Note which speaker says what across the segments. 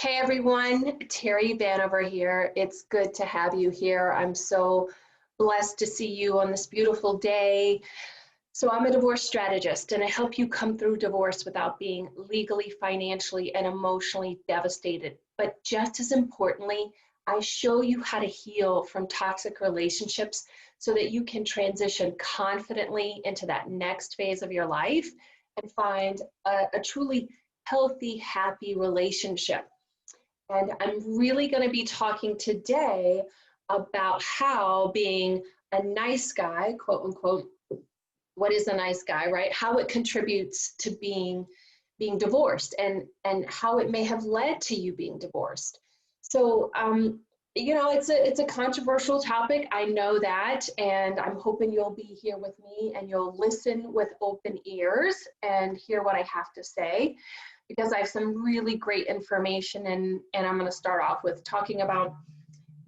Speaker 1: Hey everyone, Terry Vanover here. It's good to have you here. I'm so blessed to see you on this beautiful day. So I'm a divorce strategist and I help you come through divorce without being legally, financially, and emotionally devastated. But just as importantly, I show you how to heal from toxic relationships so that you can transition confidently into that next phase of your life and find a truly healthy, happy relationship. And I'm really going to be talking today about how being a nice guy, quote unquote, what is a nice guy, right? How it contributes to being divorced and how it may have led to you being divorced. So it's a controversial topic. I know that, and I'm hoping you'll be here with me and you'll listen with open ears and hear what I have to say, because I have some really great information, and I'm going to start off with talking about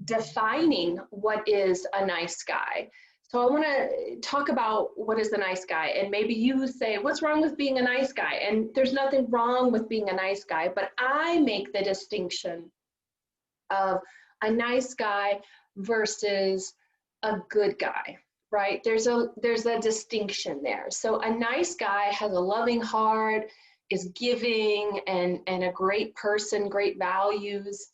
Speaker 1: defining what is a nice guy. So I want to talk about what is a nice guy, and maybe you say, what's wrong with being a nice guy? And there's nothing wrong with being a nice guy, but I make the distinction of a nice guy versus a good guy, right? There's a distinction there. So a nice guy has a loving heart, is giving and a great person, great values,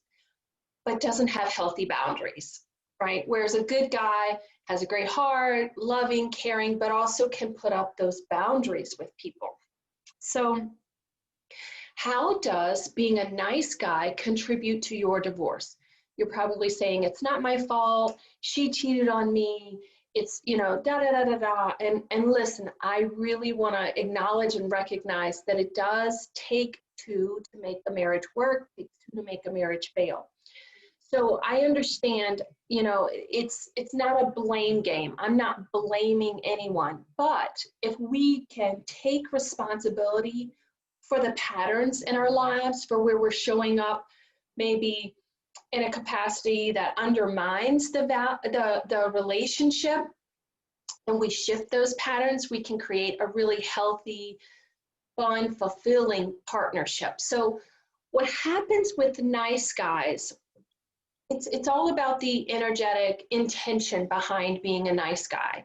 Speaker 1: but doesn't have healthy boundaries, right? Whereas a good guy has a great heart, loving, caring, but also can put up those boundaries with people. So how does being a nice guy contribute to your divorce? You're probably saying, it's not my fault, she cheated on me, it's, da da da da da. And listen, I really want to acknowledge and recognize that it does take two to make a marriage work, it takes two to make a marriage fail. So I understand, it's not a blame game. I'm not blaming anyone, but if we can take responsibility for the patterns in our lives, for where we're showing up maybe in a capacity that undermines the relationship, and we shift those patterns, we can create a really healthy, fun, fulfilling partnership. So what happens with nice guys, it's all about the energetic intention behind being a nice guy.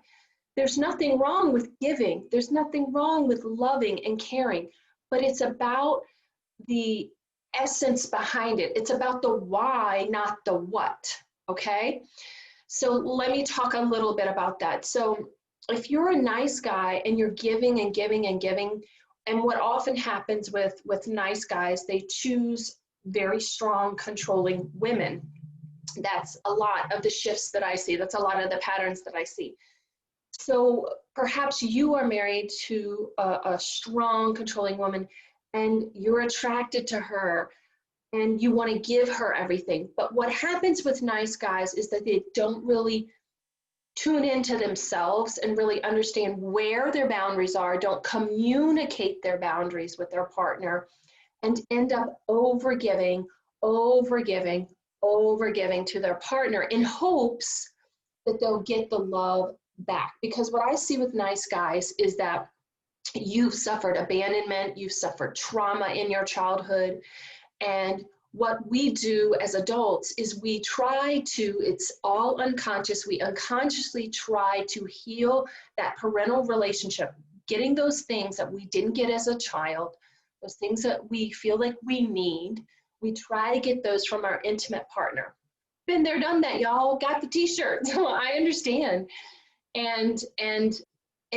Speaker 1: There's nothing wrong with giving. There's nothing wrong with loving and caring, but it's about the essence behind it. It's about the why, not the what, okay? So let me talk a little bit about that. So if you're a nice guy and you're giving and giving and giving, and what often happens with nice guys, they choose very strong, controlling women. That's a lot of the shifts that I see. That's a lot of the patterns that I see. So perhaps you are married to a strong, controlling woman, and you're attracted to her and you want to give her everything. But what happens with nice guys is that they don't really tune into themselves and really understand where their boundaries are, don't communicate their boundaries with their partner, and end up overgiving, overgiving, overgiving to their partner in hopes that they'll get the love back. Because what I see with nice guys is that you've suffered abandonment, you've suffered trauma in your childhood, and what we do as adults is we try to, it's all unconscious, we unconsciously try to heal that parental relationship, getting those things that we didn't get as a child, those things that we feel like we need, we try to get those from our intimate partner. Been there, done that, y'all, got the t-shirt. I understand. And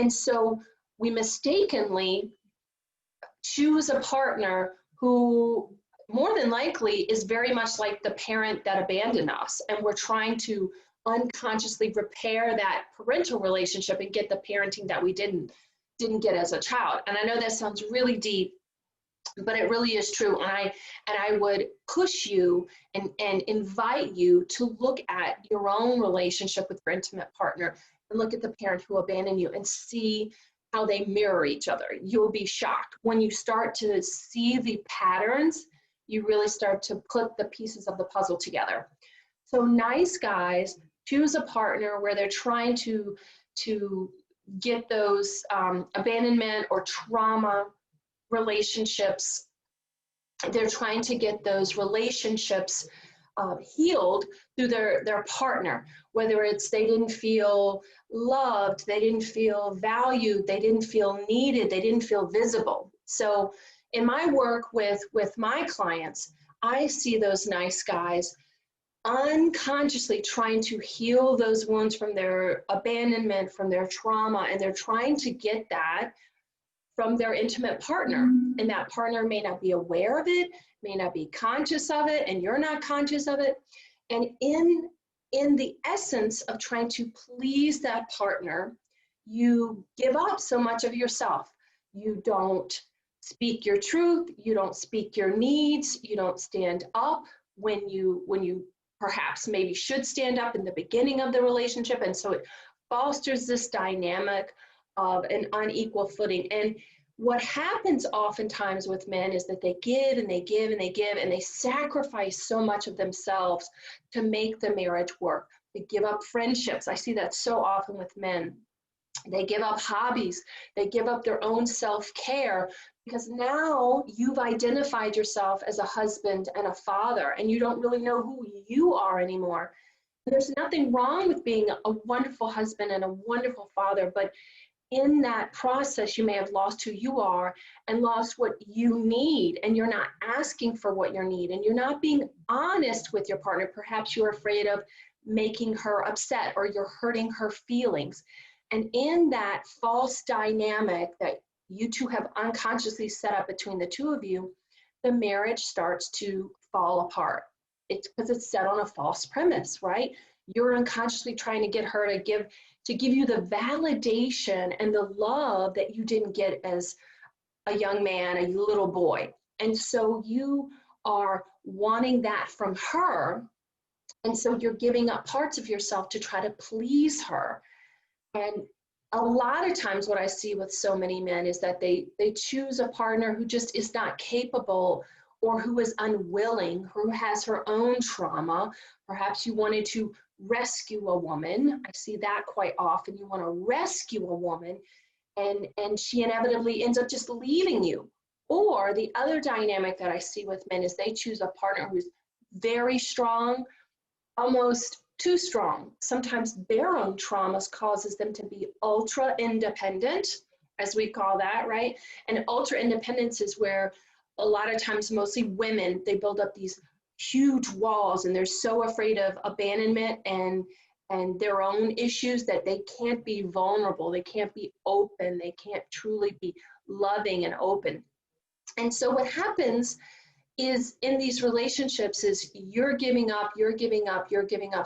Speaker 1: so we mistakenly choose a partner who more than likely is very much like the parent that abandoned us, and we're trying to unconsciously repair that parental relationship and get the parenting that we didn't get as a child. And I know that sounds really deep, but it really is true. And I would push you and invite you to look at your own relationship with your intimate partner and look at the parent who abandoned you and see how they mirror each other. You'll be shocked. When you start to see the patterns, you really start to put the pieces of the puzzle together. So nice guys choose a partner where they're trying to get those abandonment or trauma relationships They're trying to get those relationships healed through their partner, whether it's they didn't feel loved, they didn't feel valued, they didn't feel needed, they didn't feel visible. So in my work with my clients, I see those nice guys unconsciously trying to heal those wounds from their abandonment, from their trauma, and they're trying to get that from their intimate partner. And that partner may not be aware of it, may not be conscious of it, and you're not conscious of it. And in the essence of trying to please that partner, you give up so much of yourself. You don't speak your truth, you don't speak your needs, you don't stand up when you perhaps maybe should stand up in the beginning of the relationship. And so it fosters this dynamic of an unequal footing. And what happens oftentimes with men is that they give and they give and they give and they sacrifice so much of themselves to make the marriage work. They give up friendships. I see that so often with men. They give up hobbies. They give up their own self-care because now you've identified yourself as a husband and a father and you don't really know who you are anymore. There's nothing wrong with being a wonderful husband and a wonderful father, but in that process, you may have lost who you are and lost what you need, and you're not asking for what you need, and you're not being honest with your partner. Perhaps you're afraid of making her upset or you're hurting her feelings. And in that false dynamic that you two have unconsciously set up between the two of you, the marriage starts to fall apart. It's because it's set on a false premise, right? You're unconsciously trying to get her to give you the validation and the love that you didn't get as a young man, a little boy. And so you are wanting that from her. And so you're giving up parts of yourself to try to please her. And a lot of times what I see with so many men is that they choose a partner who just is not capable or who is unwilling, who has her own trauma. Perhaps you wanted to rescue a woman. I see that quite often. You want to rescue a woman and she inevitably ends up just leaving you. Or the other dynamic that I see with men is they choose a partner who's very strong, almost too strong. Sometimes their own traumas causes them to be ultra independent, as we call that, right? And ultra independence is where a lot of times, mostly women, they build up these huge walls and they're so afraid of abandonment and their own issues that they can't be vulnerable, they can't be open, they can't truly be loving and open. And so what happens is in these relationships is you're giving up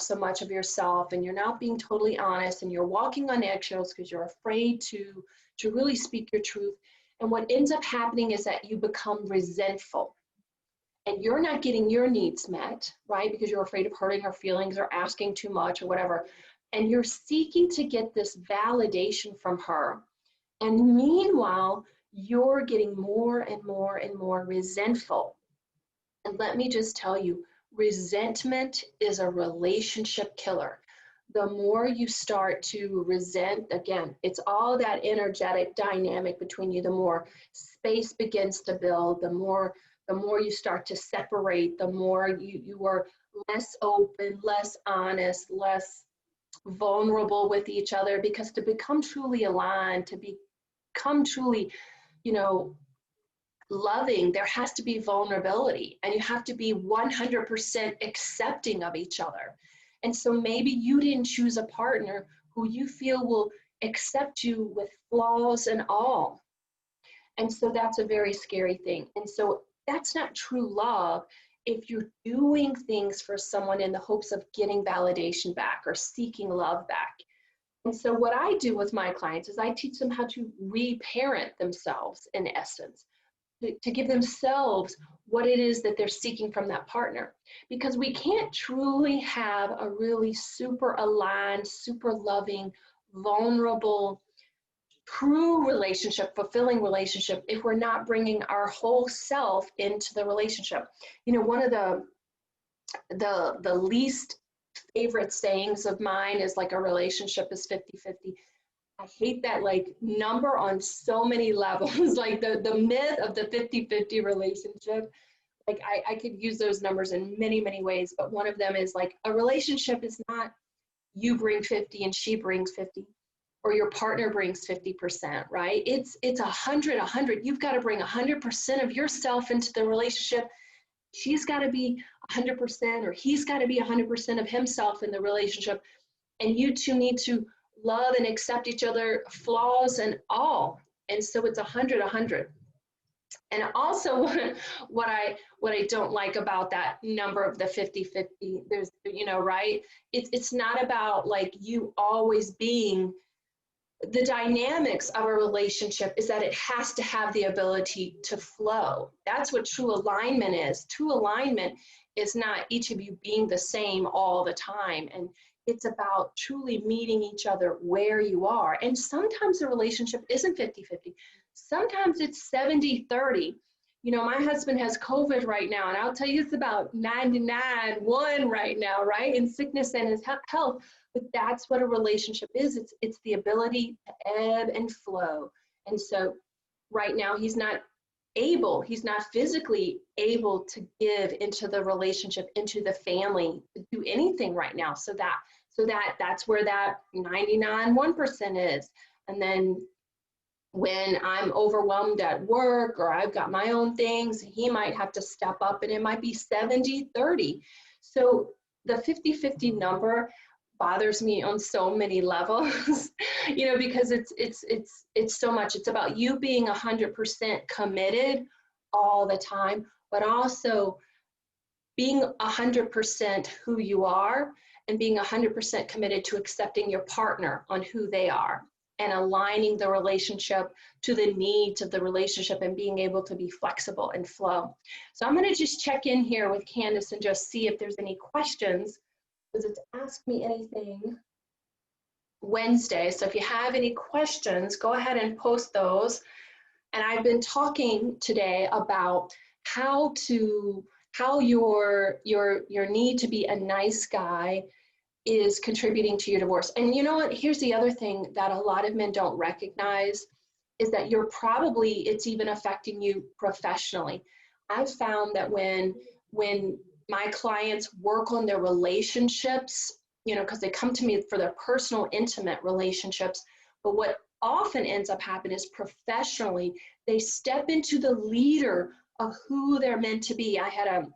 Speaker 1: so much of yourself, and you're not being totally honest, and you're walking on eggshells because you're afraid to really speak your truth. And what ends up happening is that you become resentful and you're not getting your needs met, right? Because you're afraid of hurting her feelings or asking too much or whatever. And you're seeking to get this validation from her. And meanwhile, you're getting more and more and more resentful. And let me just tell you, resentment is a relationship killer. The more you start to resent, again, it's all that energetic dynamic between you, the more space begins to build, the more you start to separate, the more you are less open, less honest, less vulnerable with each other, because to become truly aligned, to become truly, loving, there has to be vulnerability, and you have to be 100% accepting of each other. And so maybe you didn't choose a partner who you feel will accept you with flaws and all. And so that's a very scary thing. And so that's not true love if you're doing things for someone in the hopes of getting validation back or seeking love back. And so what I do with my clients is I teach them how to reparent themselves, in essence, to give themselves what it is that they're seeking from that partner. Because we can't truly have a really super aligned, super loving, vulnerable, true relationship, fulfilling relationship, if we're not bringing our whole self into the relationship. One of the least favorite sayings of mine is like a relationship is 50-50. I hate that number on so many levels, like the myth of the 50-50 relationship. like I could use those numbers in many, many ways, but one of them is like a relationship is not you bring 50 and she brings 50, or your partner brings 50%, right? It's 100. You've got to bring 100% of yourself into the relationship. She's got to be 100%, or he's got to be 100% of himself in the relationship. And you two need to love and accept each other, flaws and all. And so it's 100. And also what I don't like about that number of the 50-50, there's, you know, right? It's not about like you always being, the dynamics of a relationship is that it has to have the ability to flow. That's what true alignment is. True alignment is not each of you being the same all the time. And it's about truly meeting each other where you are. And sometimes the relationship isn't 50-50. Sometimes it's 70-30. You know, my husband has COVID right now, and I'll tell you it's about 99-1 right now, right? In sickness and his health. But that's what a relationship is. It's the ability to ebb and flow. And so right now he's not physically able to give into the relationship, into the family, to do anything right now. So that's where that 99-1% is. And then when I'm overwhelmed at work or I've got my own things, he might have to step up, and it might be 70-30. So the 50-50 number bothers me on so many levels, you know, because it's so much. It's about you being 100% committed all the time, but also being 100% who you are, and being 100% committed to accepting your partner on who they are, and aligning the relationship to the needs of the relationship, and being able to be flexible and flow. So I'm going to just check in here with Candace and just see if there's any questions, because it's Ask Me Anything Wednesday. So if you have any questions, go ahead and post those. And I've been talking today about how your need to be a nice guy is contributing to your divorce. And you know what? Here's the other thing that a lot of men don't recognize, is that it's even affecting you professionally. I've found that when my clients work on their relationships, you know, because they come to me for their personal, intimate relationships, but what often ends up happening is professionally, they step into the leader of who they're meant to be. I have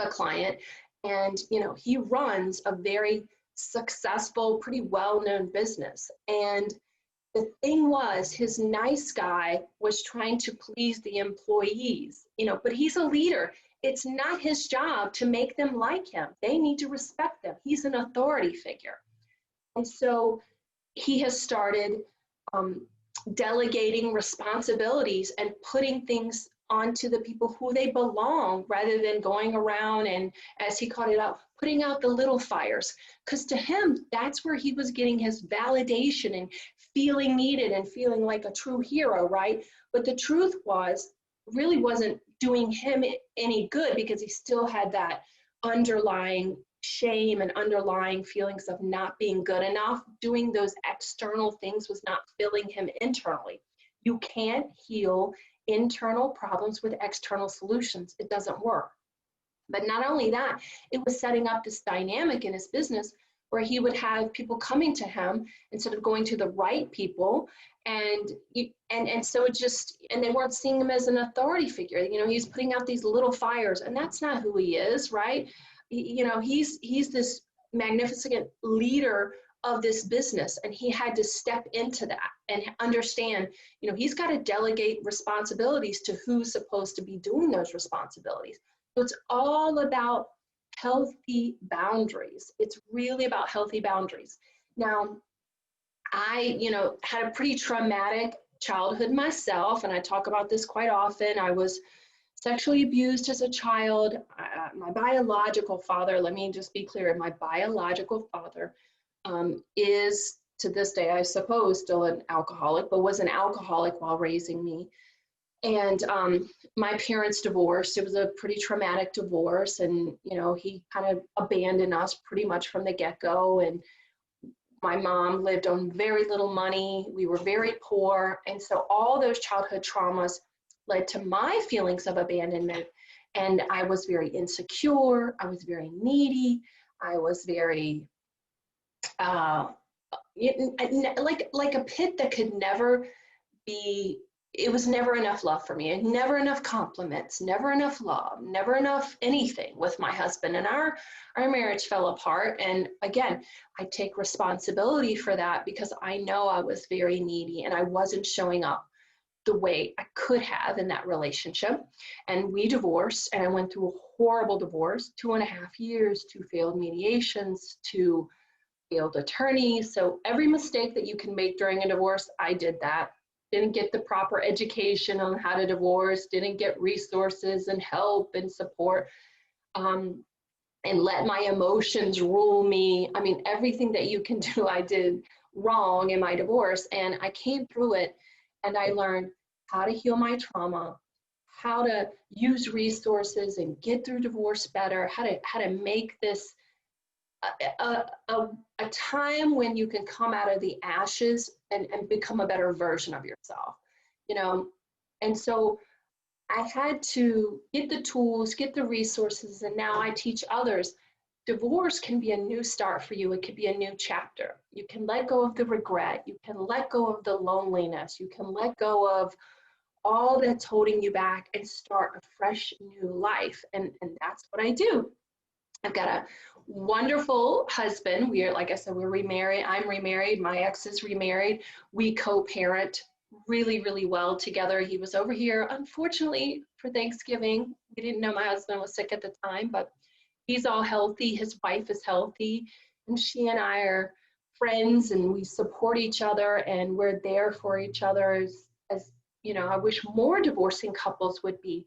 Speaker 1: a client, and you know, he runs a very successful, pretty well-known business. And the thing was, his nice guy was trying to please the employees, you know, but he's a leader. It's not his job to make them like him. They need to respect them. He's an authority figure. And so he has started delegating responsibilities and putting things onto the people who they belong, rather than going around and, as he called it out, putting out the little fires. Because to him, that's where he was getting his validation and feeling needed and feeling like a true hero, right? But the truth really wasn't doing him any good, because he still had that underlying shame and underlying feelings of not being good enough. Doing those external things was not filling him internally. You can't heal internal problems with external solutions. It doesn't work. But not only that, it was setting up this dynamic in his business where he would have people coming to him instead of going to the right people. And so they weren't seeing him as an authority figure. You know, he's putting out these little fires, and that's not who he is, right? You know, he's this magnificent leader of this business, and he had to step into that and understand, you know, he's got to delegate responsibilities to who's supposed to be doing those responsibilities. So it's all about healthy boundaries. It's really about healthy boundaries. Now, I, you know, had a pretty traumatic childhood myself, and I talk about this quite often. I was sexually abused as a child. My biological father, let me just be clear, my biological father is, to this day, I suppose, still an alcoholic, but was an alcoholic while raising me. And my parents divorced. It was a pretty traumatic divorce. And, you know, he kind of abandoned us pretty much from the get-go. And my mom lived on very little money. We were very poor. And so all those childhood traumas led to my feelings of abandonment. And I was very insecure. I was very needy. I was very, uh, like a pit that could never be, it was never enough love for me, and never enough compliments, never enough love, never enough anything with my husband. And our marriage fell apart. And again, I take responsibility for that because I know I was very needy and I wasn't showing up the way I could have in that relationship. And we divorced, and I went through a horrible divorce, 2.5 years, 2 failed mediations, 2 failed attorneys. So every mistake that you can make during a divorce, I did that. Didn't get the proper education on how to divorce, didn't get resources and help and support, and let my emotions rule me. I mean, everything that you can do, I did wrong in my divorce. And I came through it, and I learned how to heal my trauma, how to use resources and get through divorce better, how to make this a time when you can come out of the ashes and become a better version of yourself, you know? And so I had to get the tools, get the resources, and now I teach others. Divorce can be a new start for you. It could be a new chapter. You can let go of the regret. You can let go of the loneliness. You can let go of all that's holding you back and start a fresh new life. And that's what I do. I've got a wonderful husband. We are, like I said, we're remarried. I'm remarried. My ex is remarried. We co-parent really, really well together. He was over here, unfortunately, for Thanksgiving. We didn't know my husband was sick at the time, but he's all healthy. His wife is healthy. And she and I are friends, and we support each other, and we're there for each other as you know, I wish more divorcing couples would be.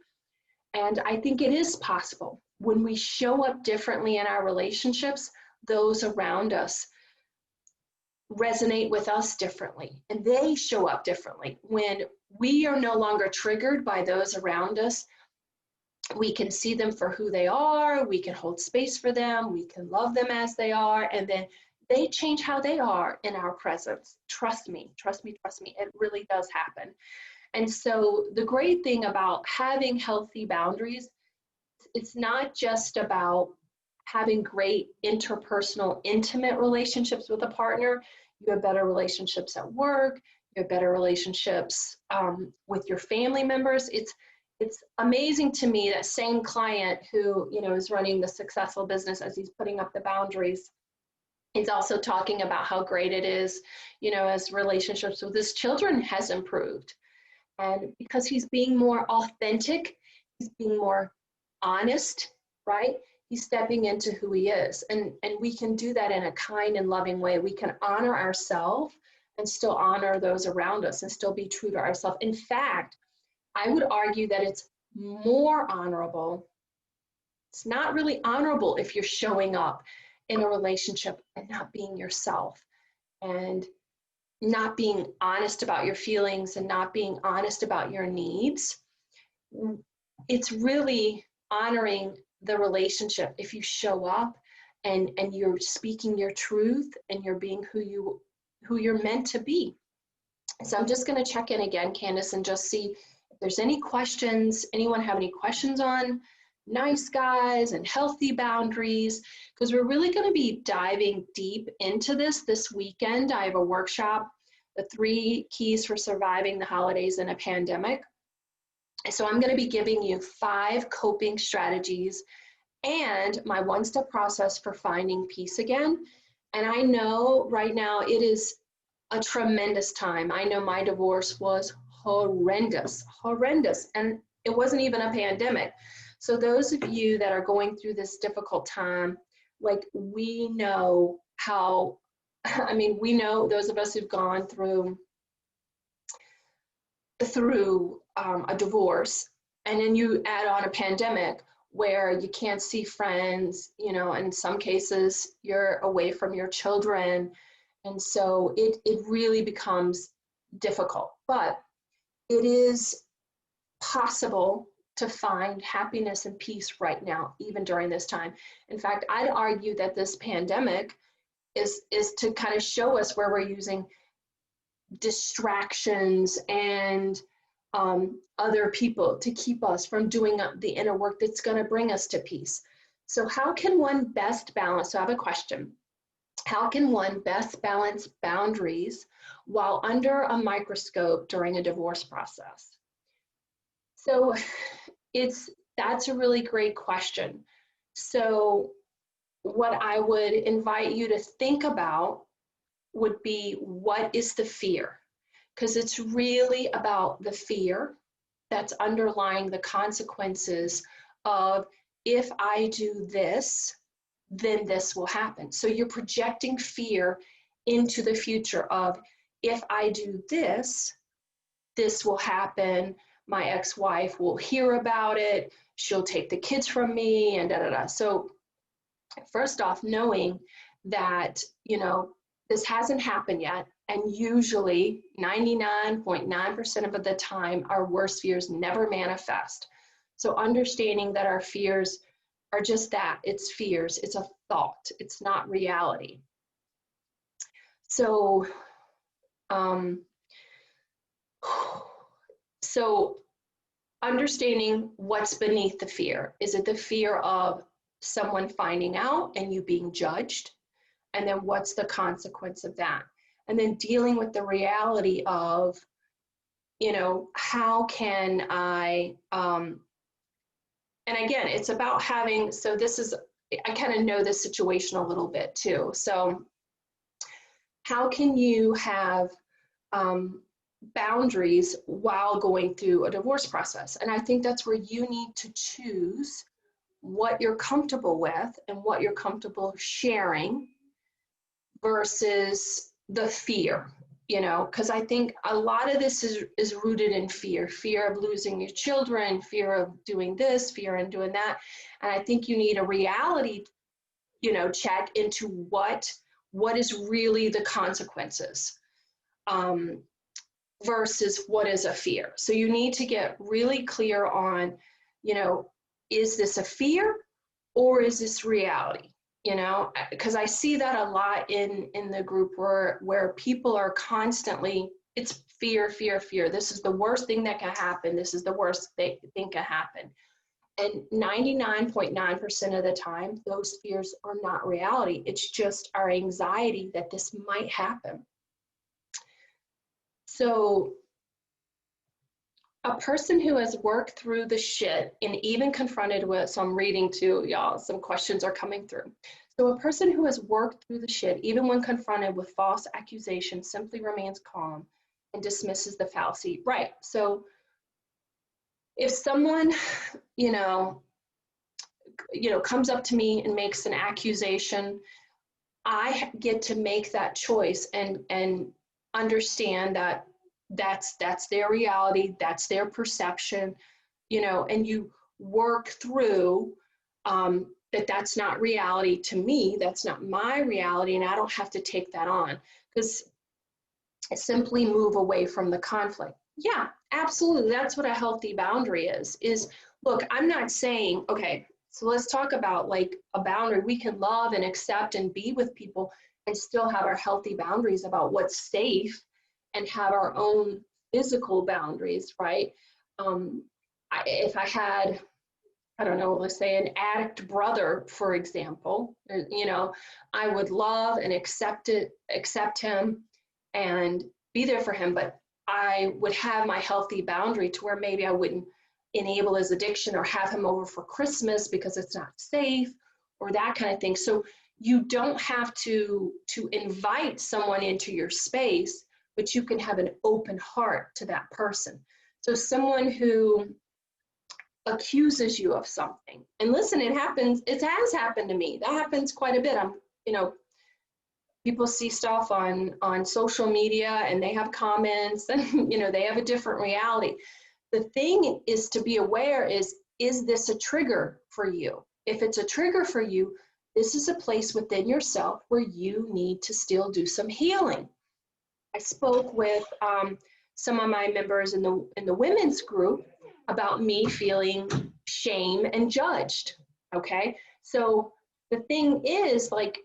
Speaker 1: And I think it is possible. When we show up differently in our relationships, those around us resonate with us differently, and they show up differently. When we are no longer triggered by those around us, we can see them for who they are, we can hold space for them, we can love them as they are, and then they change how they are in our presence. Trust me, trust me, trust me, it really does happen. And so the great thing about having healthy boundaries, it's not just about having great interpersonal, intimate relationships with a partner. You have better relationships at work, you have better relationships with your family members. It's amazing to me that same client who, you know, is running the successful business, as he's putting up the boundaries, he's also talking about how great it is, you know, as relationships with his children has improved. And because he's being more authentic, he's being more honest, right? He's stepping into who he is. And we can do that in a kind and loving way. We can honor ourselves and still honor those around us and still be true to ourselves. In fact, I would argue that it's more honorable. It's not really honorable if you're showing up in a relationship and not being yourself, and not being honest about your feelings, and not being honest about your needs. It's really honoring the relationship if you show up and you're speaking your truth and you're being who you're meant to be. So I'm just going to check in again, Candace, and just see if there's any questions. Anyone have any questions on nice guys and healthy boundaries? Because we're really going to be diving deep into this weekend. I have a workshop, the 3 keys for surviving the holidays in a pandemic. So I'm going to be giving you 5 coping strategies and my one-step process for finding peace again. And I know right now it is a tremendous time. I know my divorce was horrendous, and it wasn't even a pandemic. So those of you that are going through this difficult time, like, we know how, I mean, we know, those of us who've gone through a divorce, and then you add on a pandemic where you can't see friends, you know, in some cases you're away from your children. And so it really becomes difficult, but it is possible to find happiness and peace right now, even during this time. In fact, I'd argue that this pandemic is to kind of show us where we're using distractions and other people to keep us from doing the inner work that's going to bring us to peace. So how can one best balance? So I have a question. How can one best balance boundaries while under a microscope during a divorce process? So that's a really great question. So what I would invite you to think about would be, what is the fear? Because it's really about the fear that's underlying the consequences of, if I do this, then this will happen. So you're projecting fear into the future of, if I do this, this will happen. My ex-wife will hear about it. She'll take the kids from me, and da da da. So first off, knowing that, this hasn't happened yet, and usually 99.9% of the time, our worst fears never manifest. So understanding that our fears are just that, it's fears, it's a thought, it's not reality. So, so understanding what's beneath the fear. Is it the fear of someone finding out and you being judged? And then what's the consequence of that? And then dealing with the reality of, how can I, and again, it's about having, so this is, I kind of know this situation a little bit too. So how can you have boundaries while going through a divorce process? And I think that's where you need to choose what you're comfortable with and what you're comfortable sharing versus the fear, because I think a lot of this is rooted in fear of losing your children, fear of doing this, fear and doing that. And I think you need a reality, check into what is really the consequences versus what is a fear. So you need to get really clear on, is this a fear or is this reality? Because I see that a lot in the group where people are constantly, it's fear, fear, fear. This is the worst thing that can happen. This is the worst thing can happen. And 99.9% of the time, those fears are not reality. It's just our anxiety that this might happen. So a person who has worked through the shit and even confronted with, so I'm reading to y'all, some questions are coming through. So a person who has worked through the shit, even when confronted with false accusations, simply remains calm and dismisses the fallacy. Right. So if someone, comes up to me and makes an accusation, I get to make that choice and understand that that's their reality, that's their perception, and you work through that's not reality to me, that's not my reality, and I don't have to take that on, because simply move away from the conflict. Yeah, absolutely. That's what a healthy boundary is look, I'm not saying, okay, so let's talk about like a boundary. We can love and accept and be with people and still have our healthy boundaries about what's safe and have our own physical boundaries, right? If I had, I don't know, let's say an addict brother, for example, I would love and accept him and be there for him, but I would have my healthy boundary to where maybe I wouldn't enable his addiction or have him over for Christmas because it's not safe or that kind of thing. So you don't have to invite someone into your space, but you can have an open heart to that person. So someone who accuses you of something, and listen, it happens, it has happened to me. That happens quite a bit. People see stuff on social media and they have comments and, they have a different reality. The thing is to be aware is this a trigger for you? If it's a trigger for you, this is a place within yourself where you need to still do some healing. I spoke with some of my members in the women's group about me feeling shame and judged, okay? So the thing is, like,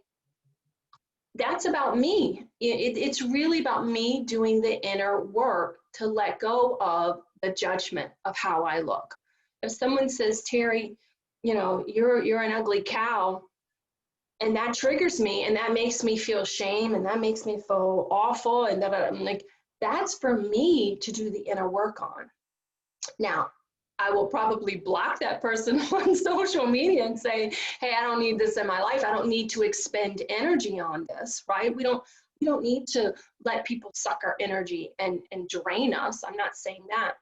Speaker 1: that's about me. It's really about me doing the inner work to let go of the judgment of how I look. If someone says, Terry, you know, you're an ugly cow, and that triggers me, and that makes me feel shame, and that makes me feel awful, and that I'm like, that's for me to do the inner work on. Now, I will probably block that person on social media and say, hey, I don't need this in my life. I don't need to expend energy on this, right? We don't need to let people suck our energy and drain us. I'm not saying that.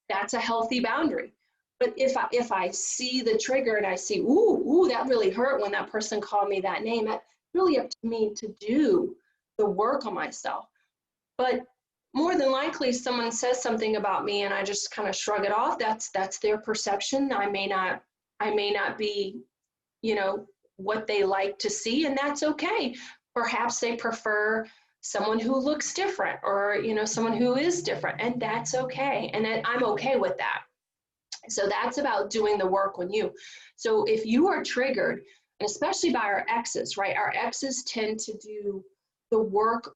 Speaker 1: That's a healthy boundary. But if I see the trigger and I see, ooh, that really hurt when that person called me that name, it's really up to me to do the work on myself. But more than likely, someone says something about me and I just kind of shrug it off. That's their perception. I may not be, you know, what they like to see, and that's okay. Perhaps they prefer someone who looks different, or, you know, someone who is different, and that's okay. And I'm okay with that. So that's about doing the work on you. So if you are triggered, and especially by our exes, right? Our exes tend to do the work.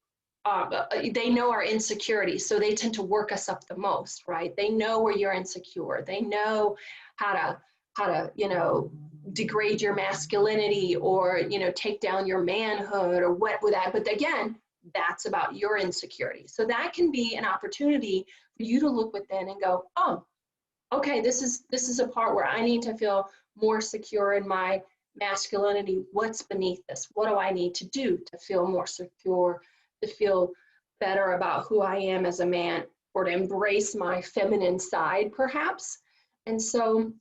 Speaker 1: They know our insecurities, so they tend to work us up the most, right? They know where you're insecure. They know how to, you know, degrade your masculinity, or, you know, take down your manhood, or what with that. But again, that's about your insecurity. So that can be an opportunity for you to look within and go, oh, okay, this is a part where I need to feel more secure in my masculinity. What's beneath this? What do I need to do to feel more secure, to feel better about who I am as a man, or to embrace my feminine side, perhaps? And so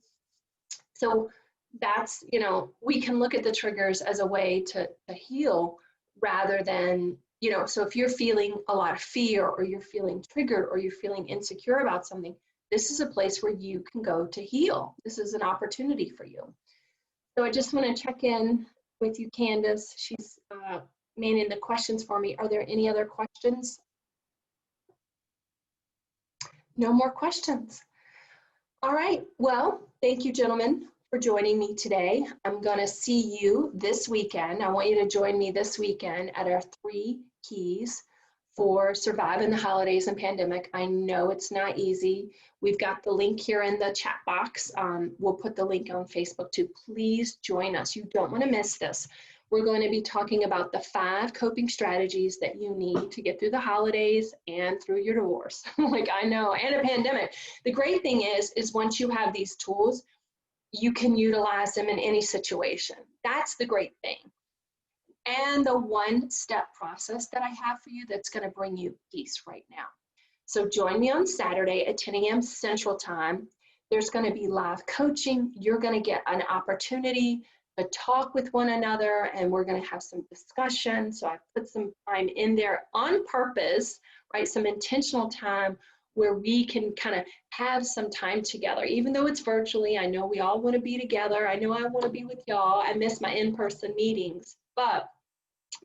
Speaker 1: that's, you know, we can look at the triggers as a way to heal, rather than, you know, so if you're feeling a lot of fear, or you're feeling triggered, or you're feeling insecure about something, this is a place where you can go to heal. This is an opportunity for you. So I just want to check in with you, Candace. She's manning the questions for me. Are there any other questions? No more questions. All right. Well, thank you, gentlemen, for joining me today. I'm going to see you this weekend. I want you to join me this weekend at our 3 keys for surviving the holidays and pandemic. I know it's not easy. We've got the link here in the chat box. We'll put the link on Facebook too. Please join us. You don't want to miss this. We're going to be talking about the 5 coping strategies that you need to get through the holidays and through your divorce. Like, I know, and a pandemic. The great thing is once you have these tools, you can utilize them in any situation. That's the great thing. And the 1-step process that I have for you that's going to bring you peace right now. So join me on Saturday at 10 a.m. Central Time. There's going to be live coaching. You're going to get an opportunity to talk with one another, and we're going to have some discussion. So I put some time in there on purpose, right? Some intentional time where we can kind of have some time together. Even though it's virtually, I know we all want to be together. I know I want to be with y'all. I miss my in-person meetings, but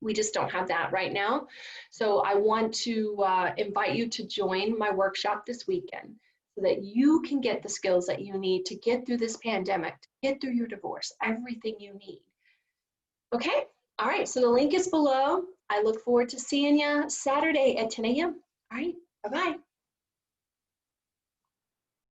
Speaker 1: we just don't have that right now. So I want to invite you to join my workshop this weekend so that you can get the skills that you need to get through this pandemic, to get through your divorce, everything you need. Okay? All right, so the link is below. I look forward to seeing you Saturday at 10 a.m. All right, bye-bye.